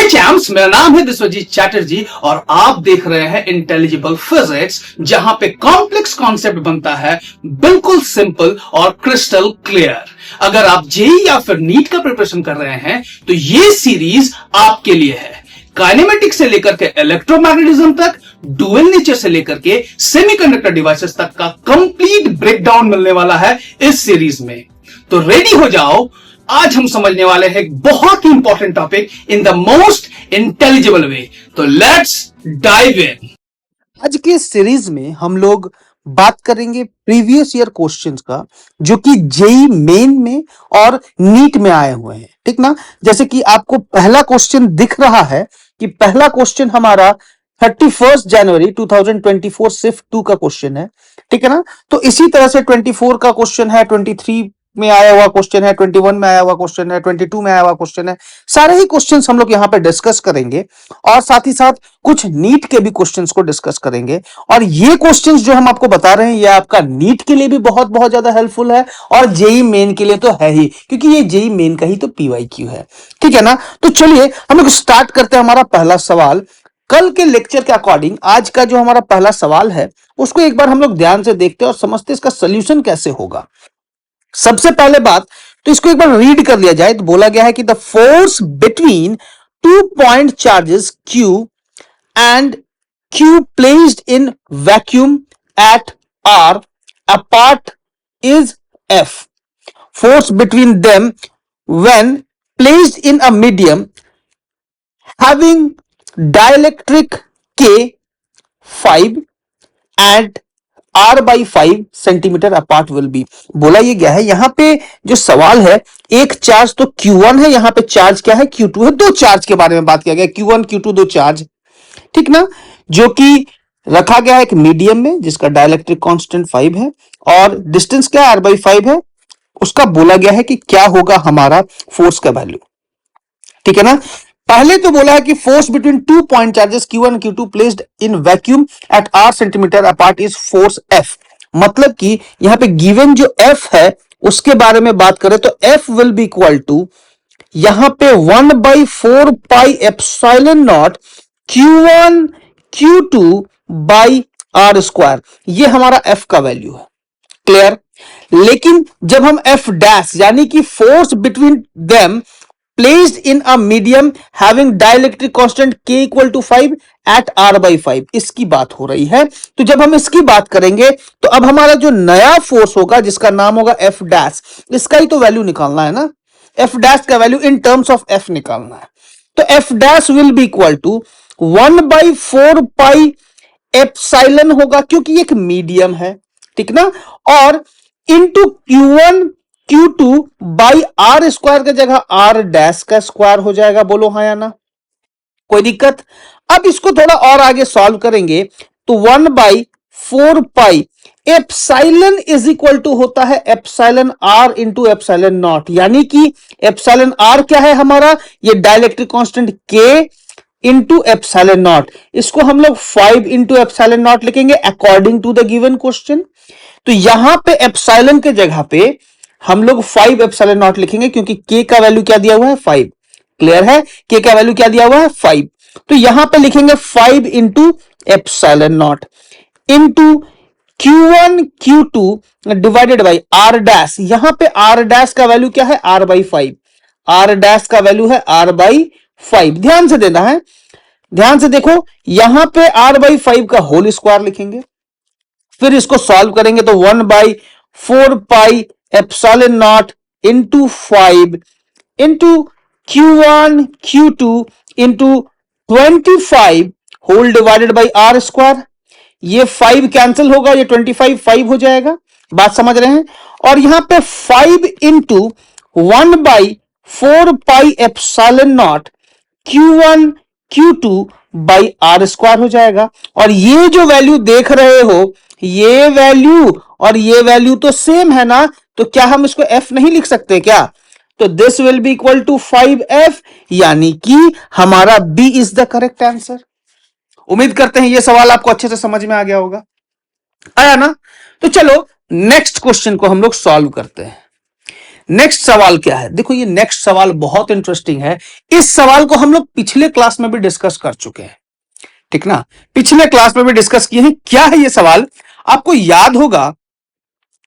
हे champs, मेरा नाम है विश्वजीत चैटर्जी और आप देख रहे हैं इंटेलिजिबल फिजिक्स, जहां पे कॉम्प्लेक्स कॉन्सेप्ट बनता है बिल्कुल सिंपल और क्रिस्टल क्लियर। अगर आप जेई या फिर नीट का प्रिपरेशन कर रहे हैं तो ये सीरीज आपके लिए है। काइनेमेटिक से लेकर के इलेक्ट्रोमैग्नेटिज्म तक, डुअल नेचर से लेकर के सेमीकंडक्टर डिवाइसेस तक का कंप्लीट ब्रेकडाउन मिलने वाला है इस सीरीज में। तो रेडी हो जाओ, आज हम समझने वाले हैं एक बहुत ही important topic in the most intelligible way. तो लेट्स डाइव इन। आज के सीरीज में हम लोग बात करेंगे प्रीवियस ईयर क्वेश्चंस का, जो कि जेई मेन में और नीट में आए हुए हैं। ठीक ना, जैसे कि आपको पहला क्वेश्चन दिख रहा है कि पहला क्वेश्चन हमारा 31 जनवरी 2024 सिर्फ 2 का क्वेश्चन है। ठीक है ना, तो इसी तरह से 24 का क्वेश्चन है, 23 में आया हुआ क्वेश्चन है, 21 में आया हुआ क्वेश्चन है, 22 में आया हुआ क्वेश्चन है। सारे ही क्वेश्चंस हम लोग यहाँ पे डिस्कस करेंगे और साथ ही साथ कुछ नीट के भी क्वेश्चंस को डिस्कस करेंगे। और ये क्वेश्चंस जो हम आपको बता रहे हैं, ये आपका नीट के लिए भी बहुत बहुत ज्यादा हेल्पफुल है और जेई मेन के लिए तो है ही, क्योंकि ये जेई मेन का ही तो पीवाईक्यू है। ठीक है ना, तो चलिए हम लोग स्टार्ट करते हैं हमारा पहला सवाल। कल के लेक्चर के अकॉर्डिंग आज का जो हमारा पहला सवाल है उसको एक बार हम लोग ध्यान से देखते हैं और समझते हैं इसका सोल्यूशन कैसे होगा। सबसे पहले बात तो इसको एक बार रीड कर लिया जाए। तो बोला गया है कि the force between 2 point charges Q and Q placed in vacuum at R apart is F. Force between them when placed in a medium having dielectric K 5 and R by 5 centimetre apart will be. बोला ये गया है यहां पे जो सवाल है, एक चार्ज तो Q1 है, यहां पे चार्ज क्या है Q2 है। दो चार्ज के बारे में बात किया गया, Q1 Q2 दो चार्ज, ठीक ना, जो कि रखा गया है एक मीडियम में जिसका डाइलेक्ट्रिक कांस्टेंट 5 है और डिस्टेंस क्या R by 5 है। उसका बोला गया है कि क्या होगा हमारा फोर्स का वैल्यू। ठीक है ना, पहले तो बोला है कि force between 2 point charges Q1 and Q2 placed in vacuum at R centimetre apart is force F। मतलब कि यहां पे गिवन जो F है उसके बारे में बात करें तो F will be equal to यहां पे 1/4 pi epsilon not Q1 Q2 by R square. ये हमारा F का वैल्यू है। क्लियर। लेकिन जब हम F डैश यानी कि force between them placed in a medium having dielectric constant K equal to 5 at R by 5 इसकी बात हो रही है। तो जब हम इसकी बात करेंगे तो अब हमारा जो नया फोर्स होगा जिसका नाम होगा F डैश, इसका ही तो वैल्यू निकालना है ना। F डैश का value in terms of F निकालना है। तो F dash will be equal to 1/4 pi epsilon होगा क्योंकि ये एक मीडियम है, ठीक ना, और into Q1 Q2 by R square की जगह R डैश का स्क्वायर हो जाएगा। बोलो हाँ या ना, कोई दिक्कत। अब इसको थोड़ा और आगे सॉल्व करेंगे तो 1/4 pi epsilon is equal to होता है epsilon R into epsilon nought, यानी कि एप्सिलॉन R क्या है हमारा, ये dielectric constant K into epsilon nought. इसको हम लोग 5 इंटू एप्सिलॉन नॉट लिखेंगे according to the given question. तो यहां पे एप्सिलॉन के जगह पे हम लोग 5 एप्सिलॉन नॉट लिखेंगे क्योंकि K का वैल्यू क्या दिया हुआ है 5। क्लियर है, K का वैल्यू क्या दिया हुआ है 5। तो यहां पे लिखेंगे 5 into epsilon nought into Q1 Q2 divided by R dash. यहां पे R डैश का वैल्यू क्या है R बाई 5। R डैश का वैल्यू है R बाई 5। ध्यान से देना है, ध्यान से देखो, यहां पे R बाई 5 का होल स्क्वायर लिखेंगे, फिर इसको सॉल्व करेंगे तो 1/4 pi epsilon nought into 5 into Q1 Q2 into 25 whole divided by R square. ये 5 कैंसिल होगा, ये 25 5 हो जाएगा। बात समझ रहे हैं। और यहां पे 5 into 1/4 pi epsilon not Q1 Q2 by R square हो जाएगा। और ये जो वैल्यू देख रहे हो, ये वैल्यू और ये वैल्यू तो सेम है ना, तो क्या हम इसको F नहीं लिख सकते क्या। तो this will be equal to 5F, यानी कि हमारा B is the correct answer. उम्मीद करते हैं ये सवाल आपको अच्छे से समझ में आ गया होगा, आया ना। तो चलो नेक्स्ट क्वेश्चन को हम लोग सॉल्व करते हैं। नेक्स्ट सवाल क्या है? देखो ये नेक्स्ट सवाल बहुत इंटरेस्टिंग है। इस सवाल को हम लोग पिछले क्लास में भी डिस्कस कर चुके हैं, ठीक ना, पिछले क्लास में भी डिस्कस किए हैं। क्या है ये सवाल? आपको याद होगा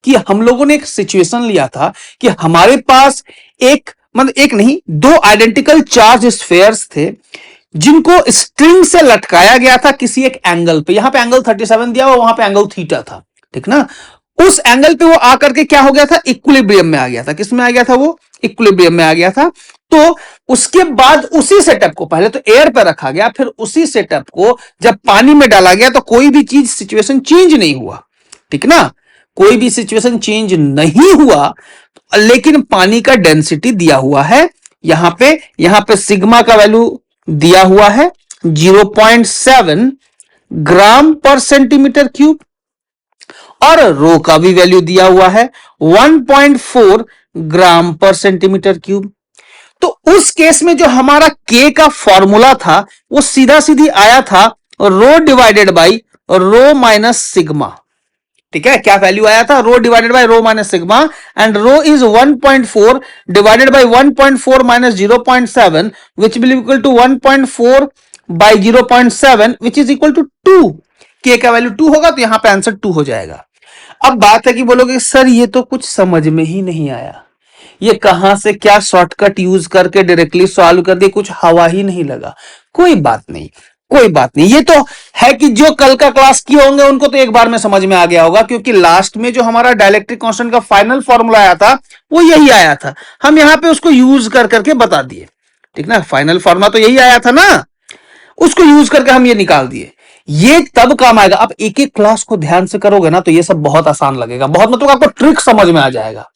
कि हम लोगों ने एक सिचुएशन लिया था कि हमारे पास एक मतलब एक नहीं, दो आइडेंटिकल चार्ज स्फेयर्स थे जिनको स्ट्रिंग से लटकाया गया था किसी एक एंगल पे। यहां पे एंगल 37 दिया हुआ, वहां पे एंगल थीटा था, ठीक ना। उस एंगल पे वो आकर के क्या हो गया था? इक्विलिब्रियम में आ गया था। किस में आ गया था? वो इक्विलिब्रियम में आ गया था। तो उसके बाद उसी सेटअप को पहले तो एयर पर रखा गया, फिर उसी सेटअप को जब पानी में डाला गया तो कोई भी चीज सिचुएशन चेंज नहीं हुआ, ठीक ना, कोई भी सिचुएशन चेंज नहीं हुआ। लेकिन पानी का डेंसिटी दिया हुआ है यहां पे सिग्मा का वैल्यू दिया हुआ है 0.7 ग्राम पर सेंटीमीटर क्यूब और रो का भी वैल्यू दिया हुआ है 1.4 ग्राम पर सेंटीमीटर क्यूब। तो उस केस में जो हमारा के का फॉर्मूला था वो सीधा सीधी आया था rho divided by rho minus sigma, ठीक है। क्या वैल्यू आया था? Rho divided by rho minus sigma, and rho is 1.4 divided by 1.4 minus 0.7 which will equal to 1.4 by 0.7 which is equal to 2। K का वैल्यू 2 होगा तो यहां पे आंसर 2 हो जाएगा। अब बात है कि बोलोगे सर ये तो कुछ समझ में ही नहीं आया, ये कहां से क्या शॉर्टकट यूज करके डायरेक्टली सॉल्व कर दिए, कुछ हवा ही नहीं लगा। कोई बात नहीं, कोई बात नहीं। ये तो है कि जो कल का क्लास किए होंगे उनको तो एक बार में समझ में आ गया होगा, क्योंकि लास्ट में जो हमारा डाइलेक्ट्रिक कांस्टेंट का फाइनल फॉर्मूला आया था वो यही आया था। हम यहां पे उसको यूज कर करके बता दिए, ठीक ना। फाइनल फॉर्मूला तो यही आया था ना, उसको यूज करके हम ये निकाल दिए। ये तब काम आएगा। आप एक एक क्लास को ध्यान से करोगे ना तो ये सब बहुत आसान लगेगा, बहुत मतलब आपको ट्रिक समझ में आ जाएगा,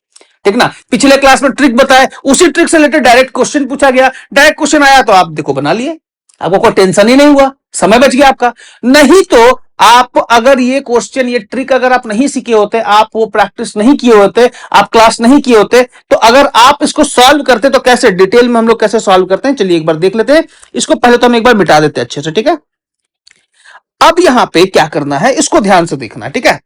ठीक ना। पिछले क्लास में ट्रिक बताए, उसी ट्रिक से रिलेटेड डायरेक्ट क्वेश्चन पूछा गया, डायरेक्ट क्वेश्चन आया तो आप देखो बना लिए, आपको कोई टेंशन ही नहीं हुआ, समय बच गया आपका। नहीं तो आप अगर ये क्वेश्चन ये ट्रिक अगर आप नहीं सीखे होते, आप वो प्रैक्टिस नहीं किए होते, आप क्लास नहीं किए होते, तो अगर आप इसको सॉल्व करते तो कैसे डिटेल में हम लोग कैसे सॉल्व करते हैं, चलिए एक बार देख लेते हैं इसको। पहले तो हम एक बार मिटा देते हैं अच्छे से, ठीक है। अब यहां पे क्या करना है इसको ध्यान से देखना है, ठीक है।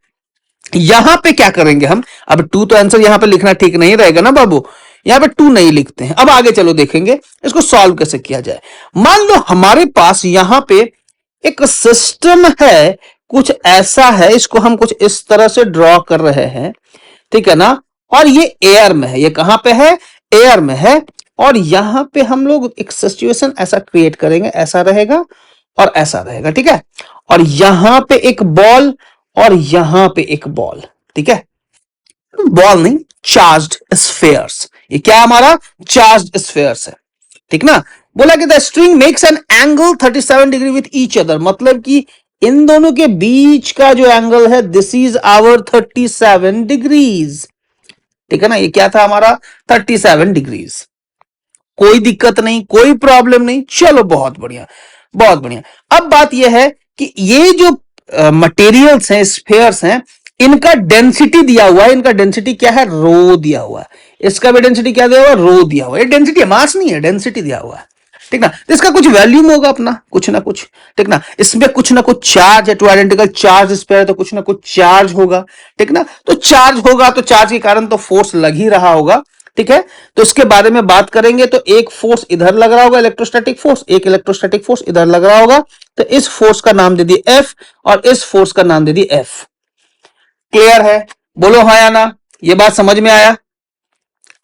यहां पे क्या करेंगे हम? अब 2 तो आंसर यहां पे लिखना ठीक नहीं रहेगा ना बाबू, यहां पे 2 नहीं लिखते हैं। अब आगे चलो देखेंगे इसको सॉल्व कैसे किया जाए। मान लो हमारे पास यहां पे एक सिस्टम है, कुछ ऐसा है, इसको हम कुछ इस तरह से ड्रॉ कर रहे हैं, ठीक है ना। और ये एयर में है, ये कहां पे है? एयर में है। और यहां पे हम लोग एक सिचुएशन ऐसा क्रिएट करेंगे, ऐसा रहेगा और ऐसा रहेगा, ठीक है। और यहां पे एक बॉल और यहां पे एक बॉल, ठीक है। बॉल नहीं, चार्ज्ड स्फेयर्स। ये क्या हमारा? चार्ज्ड स्फेयर्स है, ठीक ना। बोला कि the string makes an angle 37 degree with each other, मतलब कि इन दोनों के बीच का जो एंगल है दिस इज आवर 37 डिग्रीज, ठीक है ना। ये क्या था हमारा? 37 डिग्रीज। कोई दिक्कत नहीं, कोई प्रॉब्लम नहीं, चलो बहुत बढ़िया, बहुत बढ़िया। अब बात यह है कि ये जो मटेरियल्स हैं, स्फेयर्स हैं, इनका डेंसिटी दिया हुआ है। इनका डेंसिटी क्या है? रो दिया हुआ है। इसका भी डेंसिटी क्या दिया हुआ है? रो दिया हुआ है। ये डेंसिटी है, मास नहीं है, डेंसिटी दिया हुआ है, ठीक ना। तो इसका कुछ वैल्यूम होगा अपना, कुछ ना कुछ, ठीक ना। इसमें कुछ ना कुछ चार्ज है, टू आइडेंटिकल चार्ज स्फेयर है तो कुछ ना कुछ चार्ज होगा, ठीक ना। तो चार्ज होगा तो चार्ज के कारण तो फोर्स लग ही रहा होगा, ठीक है। तो इसके बारे में बात करेंगे तो एक फोर्स इधर लग रहा होगा, इलेक्ट्रोस्टैटिक फोर्स, एक इलेक्ट्रोस्टैटिक फोर्स इधर लग रहा होगा। तो इस फोर्स का नाम दे दिए एफ और इस फोर्स का नाम दे दिए एफ। क्लियर है? बोलो हाँ या ना, ये बात समझ में आया,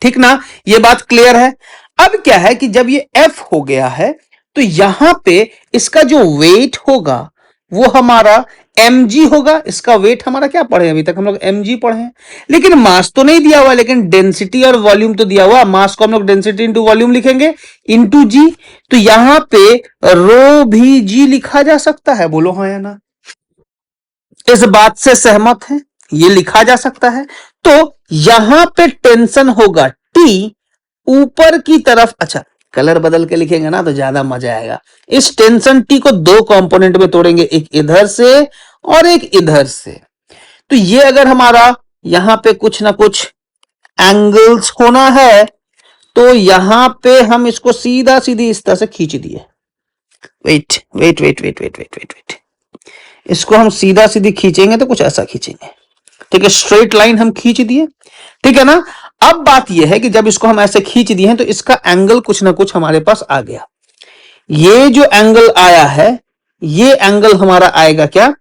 ठीक ना। ये बात क्लियर है। अब क्या है कि जब ये एफ हो गया है तो यहां पे इसका जो वेट होगा वो हमारा mg होगा। इसका वेट हमारा क्या पढ़े अभी तक हम लोग? mg पढ़े हैं। लेकिन मास तो नहीं दिया हुआ, लेकिन डेंसिटी और वॉल्यूम तो दिया हुआ। मास को हम लोग डेंसिटी इंटू वॉल्यूम लिखेंगे, इंटू जी। तो यहां पे रो भी जी लिखा जा सकता है, बोलो हाँ या ना। इस बात से सहमत है? ये लिखा जा सकता है। तो यहां पे टेंशन होगा टी ऊपर की तरफ। अच्छा, कलर बदल के लिखेंगे ना तो ज्यादा मजा आएगा। इस टेंशन टी को दो कंपोनेंट में तोड़ेंगे, एक इधर से और एक इधर से। तो ये अगर हमारा यहां पे कुछ ना कुछ एंगल्स होना है तो यहां पे हम इसको सीधा सीधी इस तरह से खींच दिए। Wait wait wait wait wait wait wait wait, इसको हम सीधा सीधी खींचेंगे तो कुछ ऐसा खींचेंगे, ठीक है। स्ट्रेट लाइन हम खींच दिए, ठीक है ना। अब बात यह है कि जब इसको हम ऐसे खींच दिए हैं तो इसका एंगल कुछ ना कुछ हमारे पास आ गया। ये जो एंगल आया है ये एंगल हमारा आएगा क्या,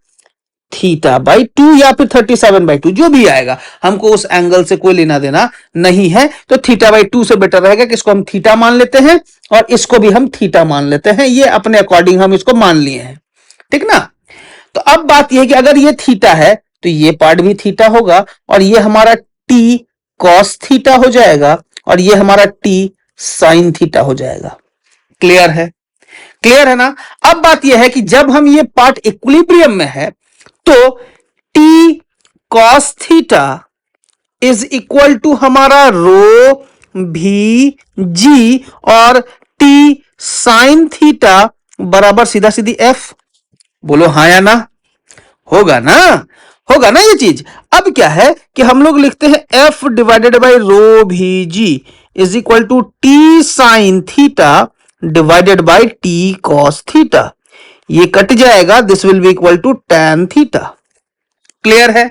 θ/2 या फिर 37/2, जो भी आएगा, हमको उस एंगल से कोई लेना देना नहीं है। तो θ/2 से बेटर रहेगा कि इसको हम थीटा मान लेते हैं और इसको भी हम थीटा मान लेते हैं। ये अपने अकॉर्डिंग हम इसको मान लिए हैं, ठीक ना। तो अब बात यह है कि अगर ये थीटा है तो ये पार्ट भी थीटा होगा और ये हमारा t cos थीटा हो जाएगा और ये हमारा t sin थीटा हो जाएगा। क्लियर है, क्लियर है ना। अब बात यह है कि जब हम ये पार्ट इक्विलिब्रियम में है तो t cos theta is equal to हमारा रो भी जी और t sin थीटा बराबर सीधा सीधी f। बोलो हाँ या ना, होगा ना, होगा ना ये चीज। अब क्या है कि हम लोग लिखते हैं f डिवाइडेड बाई रो भी G is equal to T sine theta divided by T cos theta. ये कट जाएगा, this will be equal to tan theta. Clear है,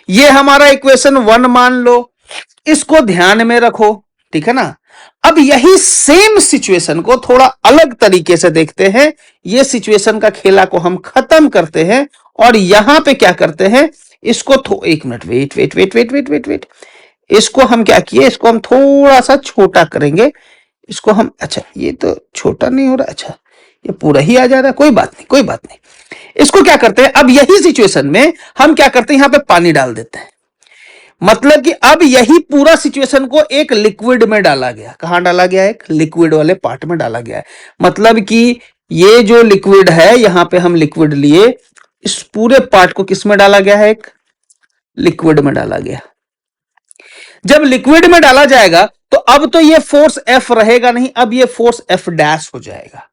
ये हमारा इक्वेशन 1 मान लो, इसको ध्यान में रखो, ठीक है ना। अब यही सेम सिचुएशन को थोड़ा अलग तरीके से देखते हैं। ये सिचुएशन का खेला को हम खत्म करते हैं और यहां पे क्या करते हैं, इसको एक minute, wait wait wait wait wait wait wait, इसको हम क्या किए, इसको हम थोड़ा सा छोटा करेंगे। इसको हम, अच्छा ये तो छोटा नहीं हो रहा, अच्छा ये पूरा ही आ जा रहा है, कोई बात नहीं, कोई बात नहीं। इसको क्या करते हैं, अब यही सिचुएशन में हम क्या करते हैं, यहां पे पानी डाल देते हैं। मतलब कि अब यही पूरा सिचुएशन को एक लिक्विड में डाला गया। कहां डाला गया, एक लिक्विड वाले पार्ट में डाला गया है। मतलब कि ये जो लिक्विड है, यहां पे हम लिक्विड लिए, इस पूरे पार्ट को किस में डाला गया है, एक लिक्विड में डाला गया। जब लिक्विड में डाला जाएगा तो अब तो ये फोर्स F रहेगा नहीं, अब ये फोर्स F डैश हो जाएगा।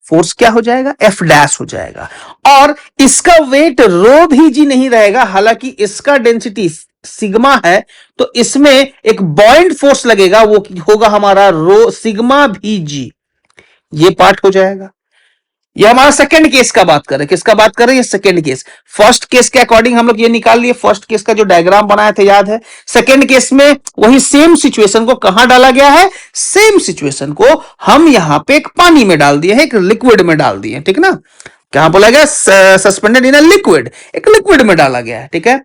फोर्स क्या हो जाएगा, F डैश हो जाएगा। और इसका वेट रो भी जी नहीं रहेगा, हालांकि इसका डेंसिटी सिग्मा है, तो इसमें एक बॉइंट फोर्स लगेगा, वो होगा हमारा रो सिग्मा भी जी। ये पार्ट हो जाएगा। ये हमारा सेकंड केस का बात करें, किसका बात करें, ये सेकंड केस। फर्स्ट केस के अकॉर्डिंग हम लोग ये निकाल लिए, फर्स्ट केस का जो डायग्राम बनाया था याद है। सेकंड केस में वही सेम सिचुएशन को कहां डाला गया है, सेम सिचुएशन को हम यहां पे एक पानी में डाल दिए हैं, एक लिक्विड में डाल दिए, ठीक ना। क्या बोला गया, सस्पेंडेड इन अ लिक्विड, एक लिक्विड में डाला गया है, ठीक है।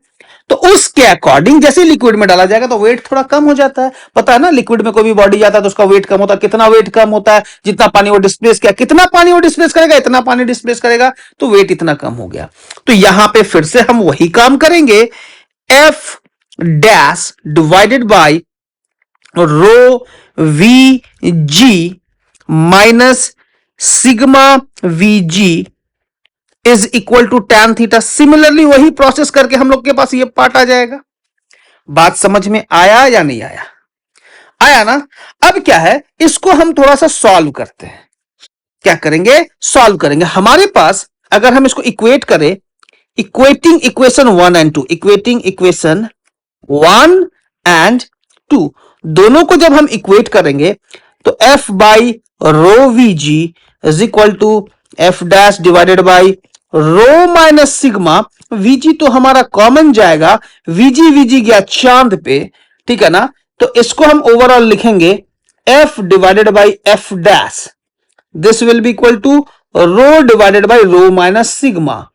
तो उसके अकॉर्डिंग जैसे लिक्विड में डाला जाएगा तो वेट थोड़ा कम हो जाता है। पता है ना, लिक्विड में कोई भी बॉडी जाता है तो उसका वेट कम होता है। कितना वेट कम होता है, जितना पानी वो डिस्प्लेस किया, कितना पानी वो डिस्प्लेस करेगा, इतना पानी डिस्प्लेस करेगा, तो वेट इतना कम हो गया। तो यहां पे फिर से हम वही काम करेंगे, F dash divided by rho V G minus sigma V G is equal to tan theta. Similarly वही प्रोसेस करके हम लोग के पास ये पार्ट आ जाएगा। बात समझ में आया या नहीं आया, आया ना। अब क्या है, इसको हम थोड़ा सा सॉल्व करते हैं। क्या करेंगे, सॉल्व करेंगे। हमारे पास अगर हम इसको इक्वेट करें, equating equation 1 and 2, equating equation 1 and 2 दोनों को जब हम इक्वेट करेंगे तो f by rho V G is equal to F dash divided by rho minus sigma. V G तो हमारा कॉमन जाएगा, वीजी गया चांद पे, ठीक है ना। तो इसको हम ओवरऑल लिखेंगे F divided by F dash, this will be equal to rho divided by rho minus sigma.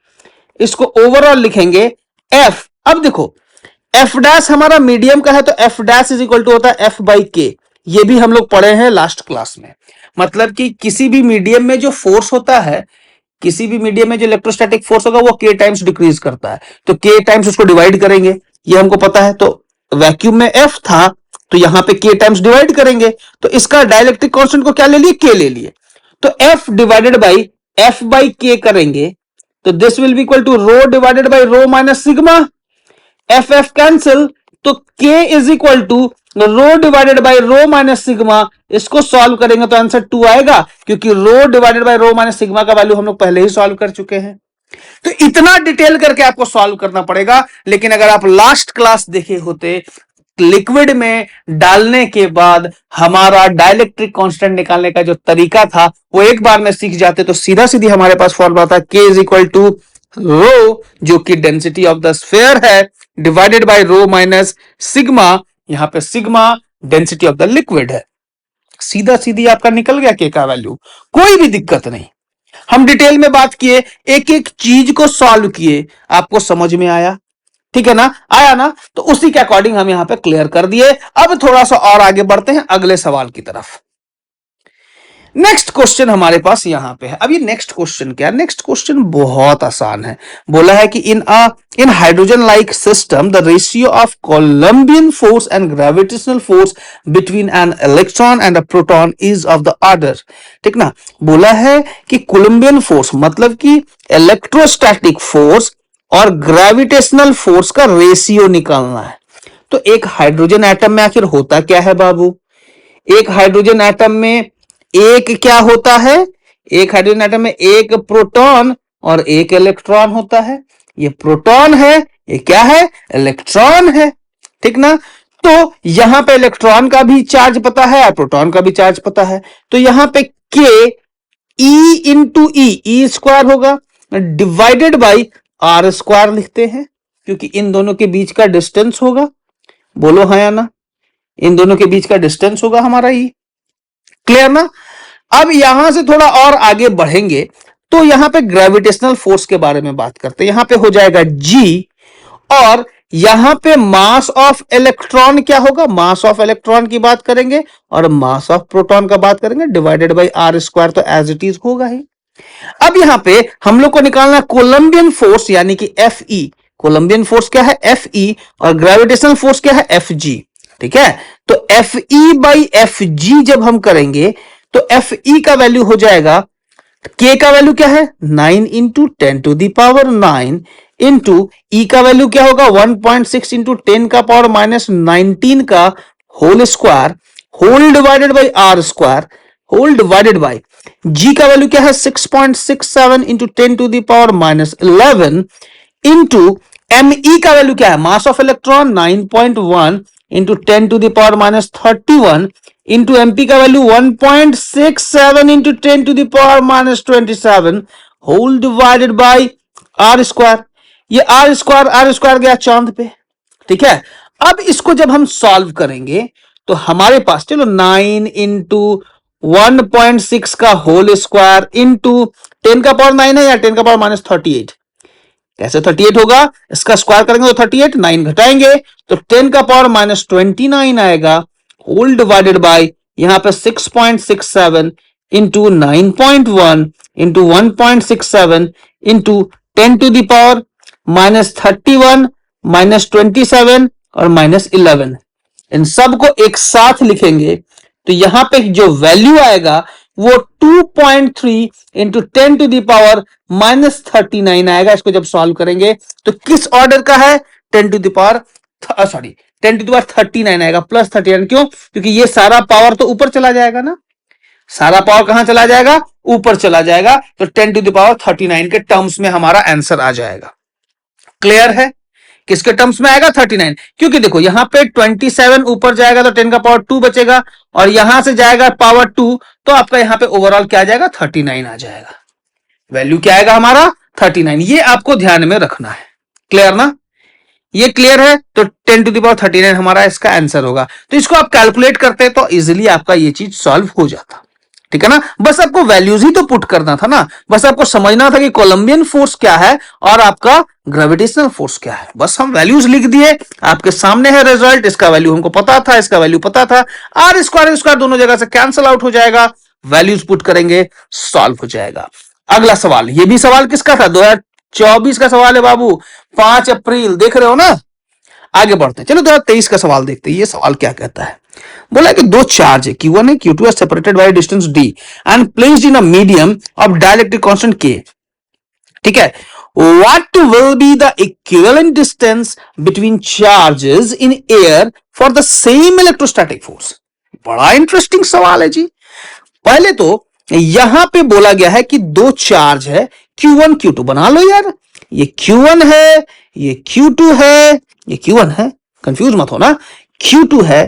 इसको ओवरऑल लिखेंगे एफ। अब देखो एफ डैश हमारा मीडियम का है तो F dash is equal to होता है एफ बाई के। ये भी हम लोग पढ़े हैं लास्ट क्लास में। मतलब कि किसी भी मीडियम में जो फोर्स होता है, किसी भी मीडियम में जो इलेक्ट्रोस्टैटिक फोर्स होगा वो के टाइम्स डिक्रीज करता है, तो के टाइम्स उसको डिवाइड करेंगे, ये हमको पता है। तो वैक्यूम में एफ था तो यहां पे के टाइम्स डिवाइड करेंगे, तो इसका डाइलेक्ट्रिक कांस्टेंट को क्या ले लिए, के ले लिए। तो F divided by F by K करेंगे तो this will be equal to rho divided by rho minus sigma. F F cancel, तो K is equal to rho divided by rho minus sigma. इसको सॉल्व करेंगे तो answer 2 आएगा, क्योंकि rho divided by rho minus sigma का value हम लोग पहले ही सॉल्व कर चुके हैं। तो इतना डिटेल करके आपको सॉल्व करना पड़ेगा। लेकिन अगर आप लास्ट क्लास देखे होते, लिक्विड में डालने के बाद हमारा डाइलेक्ट्रिक कांस्टेंट निकालने का जो तरीका था वो एक बार में सीख जाते तो सीधा सीधी हमारे पास फॉर्मूला था के इज इक्वल टू रो, जो कि डेंसिटी ऑफ द स्फीयर है, divided by rho minus sigma यहां पे sigma density of the liquid है। सीधा सीधी आपका निकल गया के का वैल्यू, कोई भी दिक्कत नहीं। हम डिटेल में बात किए, एक एक चीज को सॉल्व किए, आपको समझ में आया, ठीक है ना, आया ना, तो उसी के अकॉर्डिंग हम यहां पे क्लियर कर दिए। अब थोड़ा सा और आगे बढ़ते हैं अगले सवाल की तरफ। नेक्स्ट क्वेश्चन हमारे पास यहां पे है। अब ये नेक्स्ट क्वेश्चन क्या है? नेक्स्ट क्वेश्चन बहुत आसान है। बोला है कि in hydrogen like system the ratio of Coulombian force and gravitational force between an electron and a proton is of the order, ठीक ना। बोला है कि कोलंबियन फोर्स मतलब कि इलेक्ट्रोस्टैटिक फोर्स और ग्रेविटेशनल फोर्स का रेशियो निकालना है। तो एक हाइड्रोजन एटम में आखिर होता क्या है बाबू? एक हाइड्रोजन एटम में एक क्या होता है? एक हाइड्रोजन एटम में एक प्रोटॉन और एक इलेक्ट्रॉन होता है। ये प्रोटॉन है, ये क्या है? इलेक्ट्रॉन है, ठीक ना। तो यहां पे इलेक्ट्रॉन का भी चार्ज पता है और प्रोटॉन का भी चार्ज पता है। तो यहां पे के ई इंटू ई स्क्वायर होगा डिवाइडेड बाई आर स्क्वायर लिखते हैं, क्योंकि इन दोनों के बीच का डिस्टेंस होगा। बोलो हाँ या ना? इन दोनों के बीच का डिस्टेंस होगा हमारा ई। क्लियर ना? अब यहां से थोड़ा और आगे बढ़ेंगे तो यहां पे ग्रेविटेशनल फोर्स के बारे में बात करते हैं। यहां पे हो जाएगा जी, और यहां पे मास ऑफ इलेक्ट्रॉन क्या होगा? मास ऑफ इलेक्ट्रॉन की बात करेंगे और मास ऑफ प्रोटॉन का बात करेंगे, डिवाइडेड बाई आर स्क्वायर, तो एज इट इज होगा ही। अब यहां पे हम लोग को निकालना कोलंबियन फोर्स यानी कि एफ ई। कोलंबियन फोर्स क्या है? एफ ई, और ग्रेविटेशनल फोर्स क्या है? एफ जी, ठीक है। तो F E by F G जब हम करेंगे तो एफ ई का वैल्यू हो जाएगा, के का वैल्यू क्या है? 9 into 10 to the power 9 into E का वैल्यू क्या होगा? 1.6 इंटू 10 का पावर माइनस 19 का whole square, whole divided by R square, whole divided by G का वैल्यू क्या है? 6.67 into 10 to the power minus 11 into M E का वैल्यू क्या है? Mass of electron 9.1 into 10 to the power minus 31 into MP का value 1.67 into 10 to the power minus 27 whole divided by R square. ये R square गया चांद पे, ठीक है। अब इसको जब हम सॉल्व करेंगे तो हमारे पास, चलो 9 इंटू 1.6 का होल स्क्वायर इंटू 10 का पावर 9 है या 10 का पावर माइनस 38, कैसे 38 होगा? इसका स्क्वायर करेंगे तो 38, 9 घटाएंगे तो 10 का पावर माइनस 29 आएगा, होल डिवाइडेड बाई यहां पे 6.67 into 9.1 into 1.67 into 10 to the power minus 31 minus 27 और माइनस 11। इन सबको एक साथ लिखेंगे तो यहां पे जो वैल्यू आएगा वो 2.3 into 10 to the power minus 39 आएगा। इसको जब सॉल्व करेंगे तो किस ऑर्डर का है? 10 to the power 10 to the power 39 आएगा, प्लस 39। क्यों? क्योंकि ये सारा पावर तो ऊपर चला जाएगा ना, सारा पावर कहां चला जाएगा? ऊपर चला जाएगा। तो 10 टू दी पावर 39 के टर्म्स में हमारा आंसर आ जाएगा। क्लियर है? किसके टर्म्स में आएगा? 39। क्योंकि देखो यहां पे 27 ऊपर जाएगा तो 10 का पावर 2 बचेगा, और यहां से जाएगा पावर 2 तो आपका यहां पे ओवरऑल क्या आ जाएगा? 39 आ जाएगा। वैल्यू क्या आएगा हमारा? 39। ये आपको ध्यान में रखना है। क्लियर ना? ये क्लियर है? तो 10 टू द पावर 39 हमारा इसका आंसर होगा। तो इसको आप कैलकुलेट करते तो इजीली आपका ये चीज सॉल्व हो जाता, ठीक है ना। बस आपको वैल्यूज ही तो पुट करना था ना, बस आपको समझना था कि कोलंबियन फोर्स क्या है और आपका ग्रेविटेशनल फोर्स क्या है। बस हम वैल्यूज लिख दिए, आपके सामने है रिजल्ट। इसका वैल्यू हमको पता था, इसका वैल्यू पता था, आर स्क्वायर दोनों जगह से कैंसिल आउट हो जाएगा, वैल्यूज पुट करेंगे, सॉल्व हो जाएगा। अगला सवाल, ये भी सवाल किसका था? 2024 का सवाल है बाबू, 5 अप्रैल, देख रहे हो ना। आगे बढ़ते हैं, चलो 2023 का सवाल देखते हैं। ये सवाल क्या कहता है? बोला कि दो चार्ज है Q1 है Q2 है separated by distance d and placed in a medium of dielectric constant K, ठीक है। What will be the equivalent distance between charges in air for the same electrostatic force? बड़ा interesting सवाल है जी। पहले तो यहां पे बोला गया है कि दो चार्ज है Q1 Q2, बना लो यार, ये Q1 है, ये Q2 है, ये Q1 है, कंफ्यूज मत हो ना, Q2 है,